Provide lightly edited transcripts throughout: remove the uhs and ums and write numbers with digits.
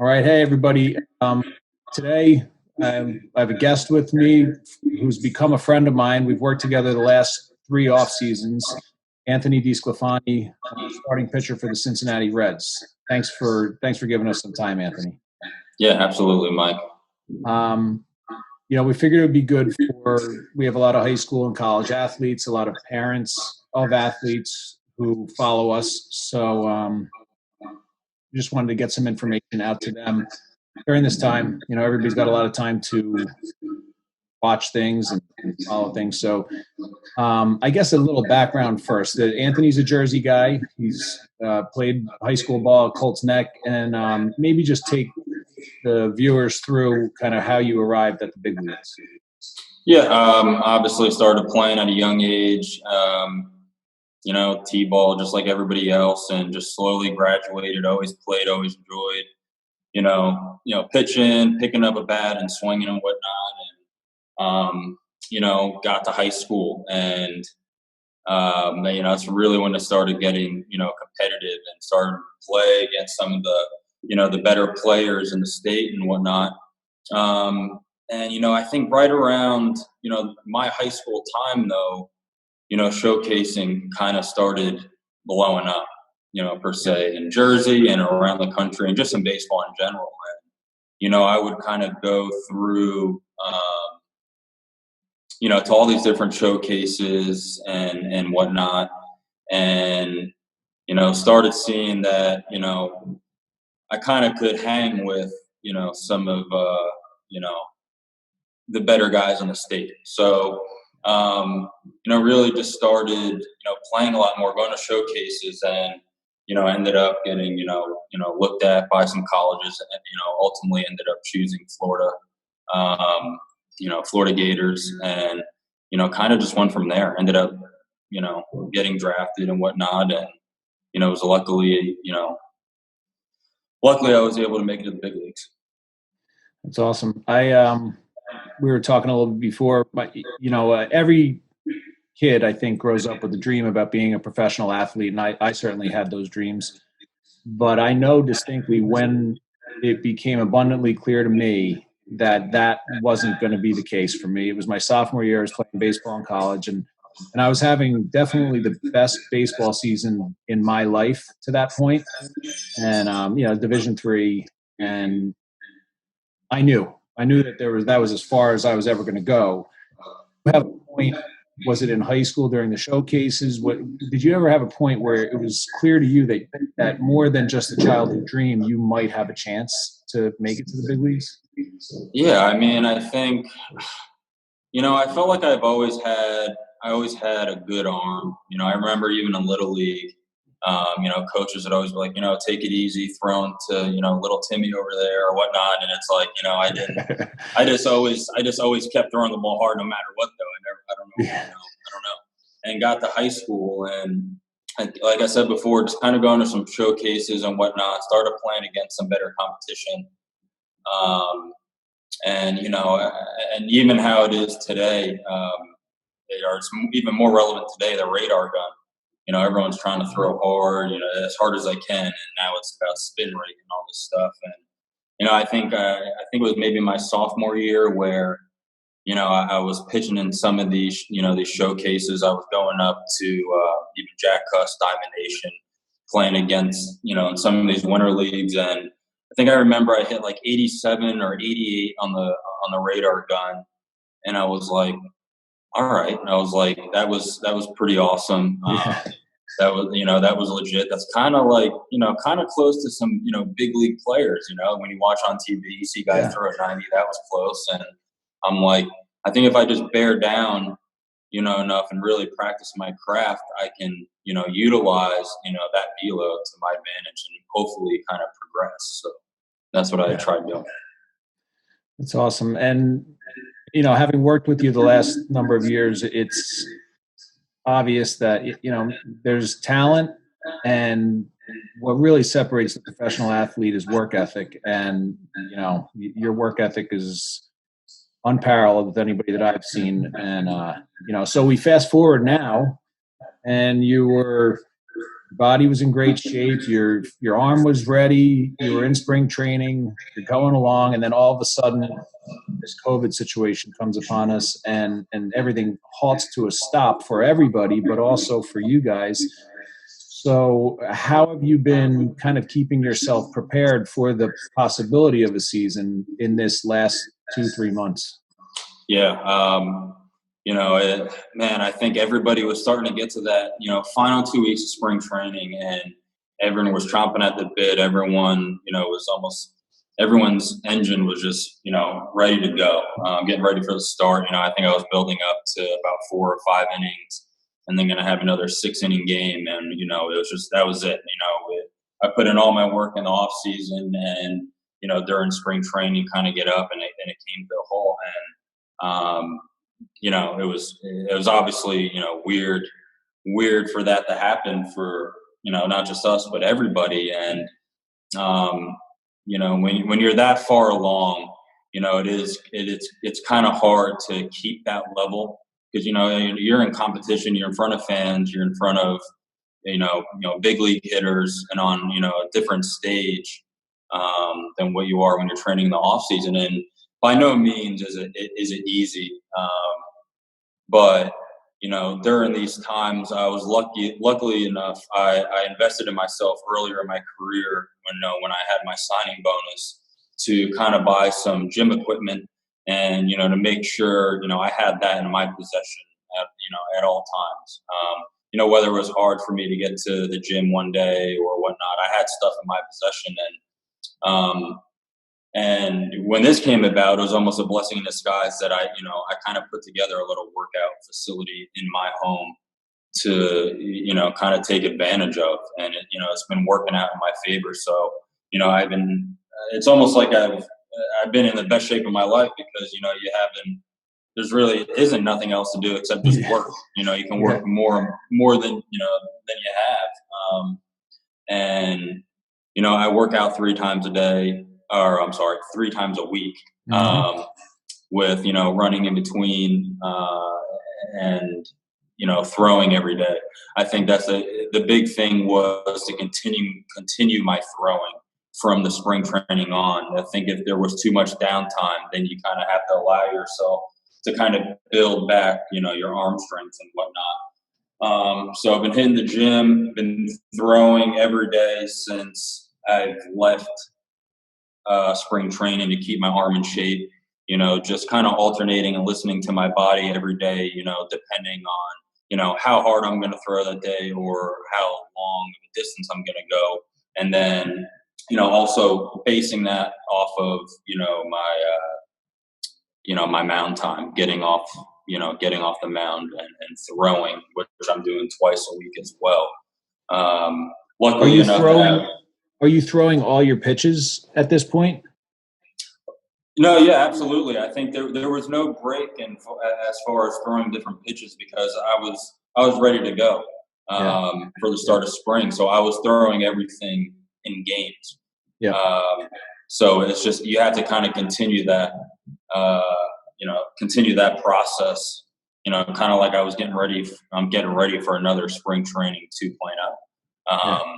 All right. Hey, everybody. Today, I have a guest with me who's become a friend of mine. We've worked together the last three off seasons. Anthony DeSclafani, starting pitcher for the Cincinnati Reds. Thanks for giving us some time, Anthony. Yeah, absolutely, Mike. We figured it would be good we have a lot of high school and college athletes, a lot of parents of athletes who follow us. So just wanted to get some information out to them during this time. Everybody's got a lot of time to watch things and follow things. So I guess a little background first. Anthony's a Jersey guy. He's played high school ball at Colts Neck, and maybe just take the viewers through kind of how you arrived at the big leagues. Yeah, obviously started playing at a young age, T-ball just like everybody else, and just slowly graduated, always played, always enjoyed, pitching, picking up a bat and swinging and whatnot. And, got to high school and, that's really when it started getting, competitive and started to play against some of the better players in the state and whatnot. I think right around, my high school time though, showcasing kind of started blowing up, per se in Jersey and around the country and just in baseball in general. And, I would kind of go through, to all these different showcases and whatnot. And, started seeing that, I kind of could hang with, some of, the better guys in the state. So, really just started, playing a lot more, going to showcases and, ended up getting, looked at by some colleges and, ultimately ended up choosing Florida, Florida Gators and, kind of just went from there, ended up, getting drafted and whatnot. And, it was luckily I was able to make it to the big leagues. That's awesome. We were talking a little bit before, but every kid I think grows up with a dream about being a professional athlete, and I certainly had those dreams. But I know distinctly when it became abundantly clear to me that wasn't going to be the case for me. It was my sophomore year. I was playing baseball in college, and I was having definitely the best baseball season in my life to that point, and Division III, and I knew that was as far as I was ever going to go. You have a point. Was it in high school during the showcases? What did you ever have a point where it was clear to you that more than just a childhood dream, you might have a chance to make it to the big leagues? Yeah, I mean, I think, I felt like I always had a good arm. I remember even in Little League, coaches would always be like, take it easy, throwing to, little Timmy over there or whatnot. And it's like, I just always kept throwing the ball hard no matter what though. I don't know. And got to high school and like I said before, just kind of going to some showcases and whatnot, started playing against some better competition. And even how it is today, it's even more relevant today, the radar gun. Everyone's trying to throw hard, as hard as they can. And now it's about spin rate and all this stuff. And, I think it was maybe my sophomore year where, I was pitching in some of these, these showcases. I was going up to even Jack Cuss, Diamond Nation, playing against, in some of these winter leagues. And I think I remember I hit like 87 or 88 on the radar gun. And I was like, all right. And I was like, that was pretty awesome. That was legit. That's kind of like, kind of close to some, big league players, when you watch on TV, you see guys throw a 90, that was close. And I'm like, I think if I just bear down, enough and really practice my craft, I can, utilize, that velo to my advantage and hopefully kind of progress. So that's what I tried doing. That's awesome. And, having worked with you the last number of years, it's obvious that, there's talent, and what really separates the professional athlete is work ethic. And, your work ethic is unparalleled with anybody that I've seen. And, so we fast forward now, and you were body was in great shape. Your arm was ready. You were in spring training. You're going along, and then all of a sudden, this COVID situation comes upon us, and everything halts to a stop for everybody, but also for you guys. So, how have you been kind of keeping yourself prepared for the possibility of a season in this last 2-3 months? Yeah. Man, I think everybody was starting to get to that, final 2 weeks of spring training, and everyone was chomping at the bit. Everyone, everyone's engine was just, ready to go, getting ready for the start. I think I was building up to about 4 or 5 innings, and then going to have another 6 inning game. And, that was it. I put in all my work in the off season, and, during spring training, kind of get up, and it came to a halt. And, it was obviously, weird for that to happen for, not just us, but everybody. And, when you're that far along, it's kind of hard to keep that level, because, you're in competition, you're in front of fans, you're in front of, big league hitters, and on, a different stage, than what you are when you're training in the off season. And by no means is it easy. But during these times, I was luckily enough, I invested in myself earlier in my career when I had my signing bonus, to kind of buy some gym equipment, and, to make sure, I had that in my possession at all times. Whether it was hard for me to get to the gym one day or whatnot, I had stuff in my possession. And when this came about, it was almost a blessing in disguise that I kind of put together a little workout facility in my home to, kind of take advantage of. And it's been working out in my favor. So, it's almost like I've been in the best shape of my life, because, there's really isn't nothing else to do except just work. You can work more than, than you have. And, I work out 3 times a day. Or I'm sorry, 3 times a week, with, running in between, and, throwing every day. I think that's the big thing, was to continue my throwing from the spring training on. I think if there was too much downtime, then you kind of have to allow yourself to kind of build back, your arm strength and whatnot. So I've been hitting the gym, been throwing every day since I've left spring training, to keep my arm in shape, just kind of alternating and listening to my body every day, depending on, how hard I'm going to throw that day, or how long of a distance I'm going to go. And then, also basing that off of, my mound time, getting off the mound, and throwing, which I'm doing twice a week as well. Luckily enough, are you throwing all your pitches at this point? No, yeah, absolutely. I think there was no break as far as throwing different pitches, because I was ready to go for the start of spring. So I was throwing everything in games. Yeah. So it's just, you have to kind of continue that process. Kind of like I was getting ready. I'm getting ready for another spring training 2.0.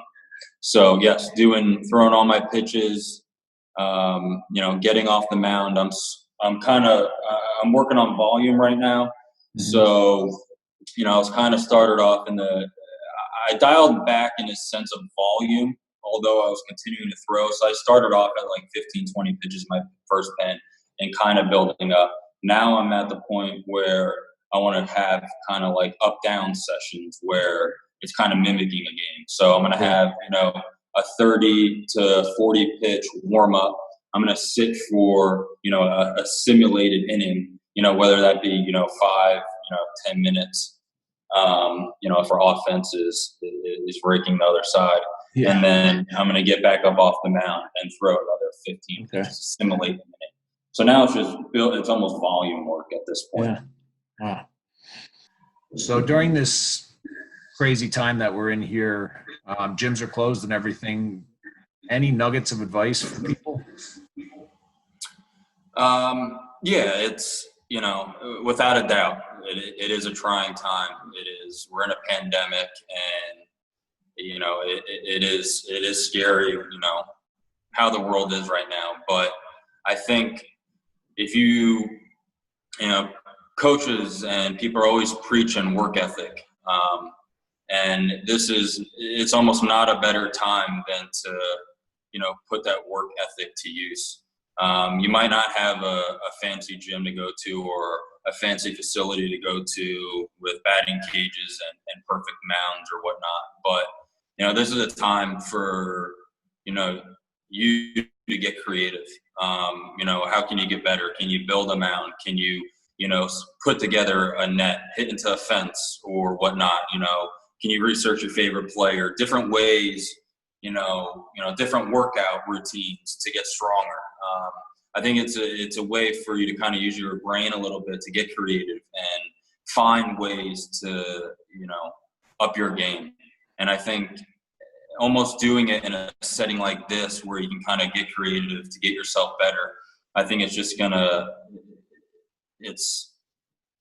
So yes, throwing all my pitches, getting off the mound. I'm working on volume right now. Mm-hmm. So, I was kind of started off I dialed back in a sense of volume, although I was continuing to throw. So I started off at like 15, 20 pitches my first pen, and kind of building up. Now I'm at the point where I want to have kind of like up-down sessions where it's kind of mimicking a game. So I'm going to have, a 30 to 40 pitch warm up. I'm going to sit for, a simulated inning, whether that be, 5, 10 minutes, for offense is raking the other side. Yeah. And then I'm going to get back up off the mound and throw another 15 pitches to simulate the inning. So now it's almost volume work at this point. Yeah. Wow. So during this crazy time that we're in here, gyms are closed and everything. Any nuggets of advice for people? Yeah, it's, without a doubt, it is a trying time. We're in a pandemic, and, it is scary, how the world is right now. But I think if coaches and people are always preaching work ethic. And it's almost not a better time than to, put that work ethic to use. You might not have a fancy gym to go to or a fancy facility to go to with batting cages and perfect mounds or whatnot. But, this is a time for, you to get creative. How can you get better? Can you build a mound? Can you, put together a net, hit into a fence or whatnot? Can you research your favorite player? Different ways, different workout routines to get stronger. I think it's a way for you to kind of use your brain a little bit to get creative and find ways to, up your game. And I think almost doing it in a setting like this where you can kind of get creative to get yourself better, I think it's just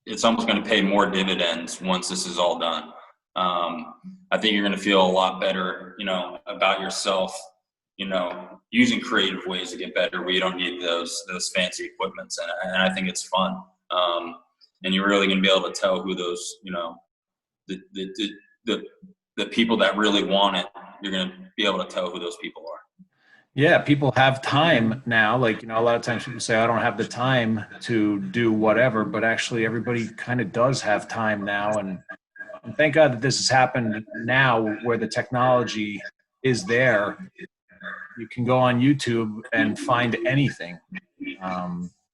it's almost going to pay more dividends once this is all done. I think you're going to feel a lot better, about yourself, using creative ways to get better where you don't need those fancy equipments. And I think it's fun. And you're really going to be able to tell who those, the people that really want it, you're going to be able to tell who those people are. Yeah, people have time now. Like, a lot of times people say, I don't have the time to do whatever, but actually everybody kind of does have time now. And thank God that this has happened now where the technology is there. You can go on YouTube and find anything.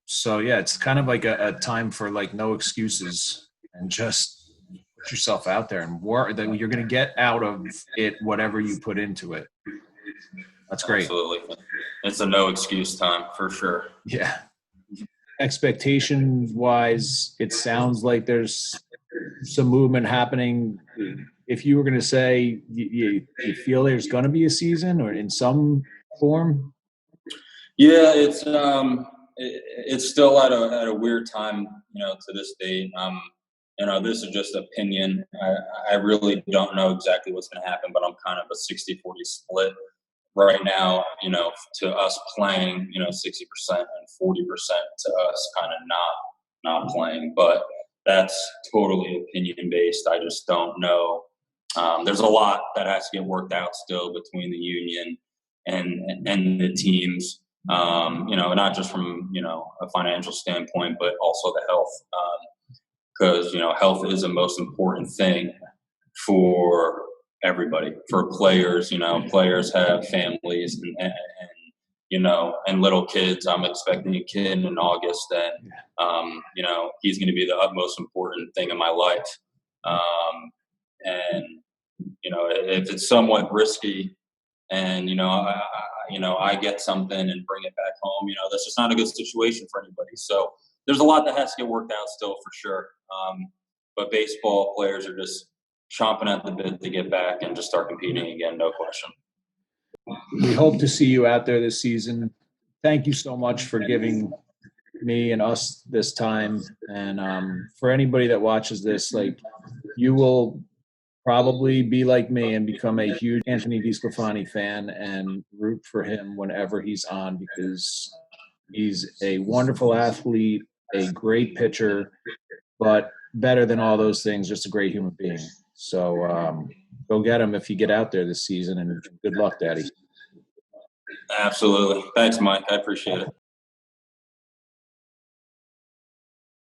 So yeah, it's kind of like a time for like no excuses and just put yourself out there and work that you're going to get out of it, whatever you put into it. That's great. Absolutely. It's a no excuse time for sure. Yeah. Expectations wise, it sounds like there's some movement happening. If you were going to say you feel there's going to be a season or in some form? Yeah, it's still at a weird time, to this date. This is just opinion. I really don't know exactly what's going to happen, but I'm kind of a 60-40 split right now, to us playing, 60% and 40% to us kind of not playing. But that's totally opinion based. I just don't know. There's a lot that has to get worked out still between the union and the teams. Not just from a financial standpoint, but also the health, because health is the most important thing for everybody, for players. Players have families and little kids. I'm expecting a kid in August, and he's going to be the utmost important thing in my life. And if it's somewhat risky, and I get something and bring it back home, that's just not a good situation for anybody. So there's a lot that has to get worked out still for sure. But baseball players are just chomping at the bit to get back and just start competing again, no question. We hope to see you out there this season. Thank you so much for giving me and us this time. And for anybody that watches this, like, you will probably be like me and become a huge Anthony DeSclafani fan and root for him whenever he's on, because he's a wonderful athlete, a great pitcher, but better than all those things, just a great human being. So go get him if you get out there this season, and good luck, Daddy. Absolutely. Thanks, Mike. I appreciate it.